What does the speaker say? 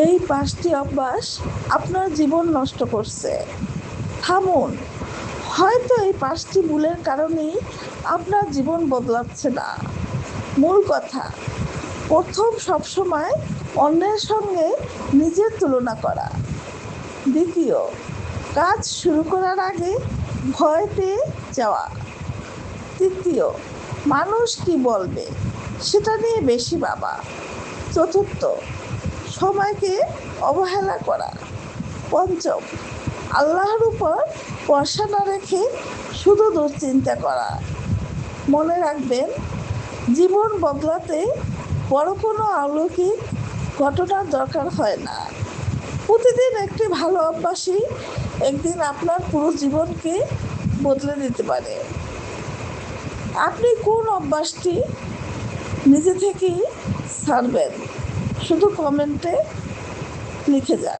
এই 5টি অভ্যাস আপনার জীবন নষ্ট করছে। থামুন, হয়তো এই 5টি ভুলের কারণেই আপনার জীবন বদলাচ্ছে না। মূল কথা, প্রথম, সবসময় অন্যের সঙ্গে নিজের তুলনা করা। দ্বিতীয়, কাজ শুরু করার আগে ভয় পেয়ে যাওয়া। তৃতীয়, মানুষ কি বলবে সেটা নিয়ে বেশি ভাবা। চতুর্থ, সময়কে অবহেলা করা। পঞ্চম, আল্লাহর উপর ভরসা না রেখে শুধু দুশ্চিন্তা করা। মনে রাখবেন, জীবন বদলাতে বড় কোনো অলৌকিক ঘটনার দরকার হয় না। প্রতিদিন একটি ভালো অভ্যাসই একদিন আপনার পুরো জীবনকে বদলে দিতে পারে। আপনি কোন অভ্যাসটি নিজে থেকেই ছাড়বেন? শুধু কমেন্টে লিখে যান।